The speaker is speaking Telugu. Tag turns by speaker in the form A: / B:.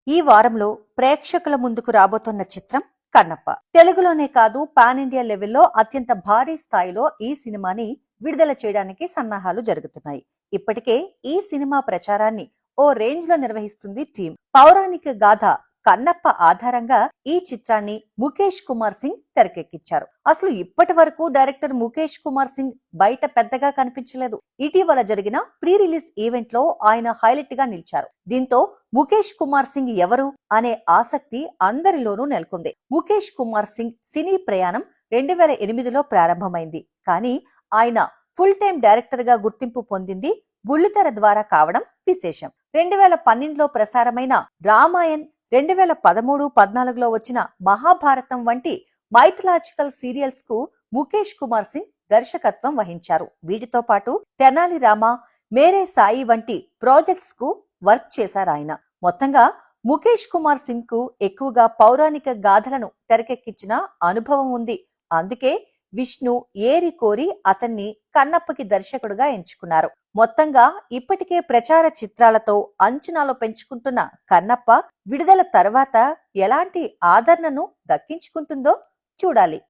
A: ఈ వారంలో ప్రేక్షకుల ముందుకు రాబోతున్న చిత్రం కన్నప్ప. తెలుగులోనే కాదు పాన్ ఇండియా లెవెల్లో అత్యంత భారీ స్థాయిలో ఈ సినిమాని విడుదల చేయడానికి సన్నాహాలు జరుగుతున్నాయి. ఇప్పటికే ఈ సినిమా ప్రచారాన్ని ఓ రేంజ్ లో నిర్వహిస్తుంది టీం. పౌరాణిక గాథ కన్నప్ప ఆధారంగా ఈ చిత్రాన్ని ముఖేష్ కుమార్ సింగ్ తెరకెక్కించారు. అసలు ఇప్పటి వరకు డైరెక్టర్ ముఖేష్ కుమార్ సింగ్ బయట పెద్దగా కనిపించలేదు. ఇటీవల జరిగిన ప్రీ రిలీజ్ ఈవెంట్ లో ఆయన హైలైట్ గా నిలిచారు. దీంతో ముఖేష్ కుమార్ సింగ్ ఎవరు అనే ఆసక్తి అందరిలోనూ నెలకొంది. ముఖేష్ కుమార్ సింగ్ సినీ ప్రయాణం 2008లో ప్రారంభమైంది. కానీ ఆయన ఫుల్ టైం డైరెక్టర్ గా గుర్తింపు పొందింది బుల్లితెర ద్వారా కావడం విశేషం. 2012లో ప్రసారమైన రామాయణ్, 2013-14లో వచ్చిన మహాభారతం వంటి మైథలాజికల్ సీరియల్స్ కు ముఖేష్ కుమార్ సింగ్ దర్శకత్వం వహించారు. వీటితో పాటు తెనాలి రామ, మేరే సాయి వంటి ప్రాజెక్ట్స్ కు వర్క్ చేశారాయన. మొత్తంగా ముఖేష్ కుమార్ సింగ్ కు ఎక్కువగా పౌరాణిక గాథలను తెరకెక్కించిన అనుభవం ఉంది. అందుకే విష్ణు ఏరి కోరి అతన్ని కన్నప్పకి దర్శకుడుగా ఎంచుకున్నారు. మొత్తంగా ఇప్పటికే ప్రచార చిత్రాలతో అంచనాలు పెంచుకుంటున్న కన్నప్ప విడుదల తర్వాత ఎలాంటి ఆదరణను దక్కించుకుంటుందో చూడాలి.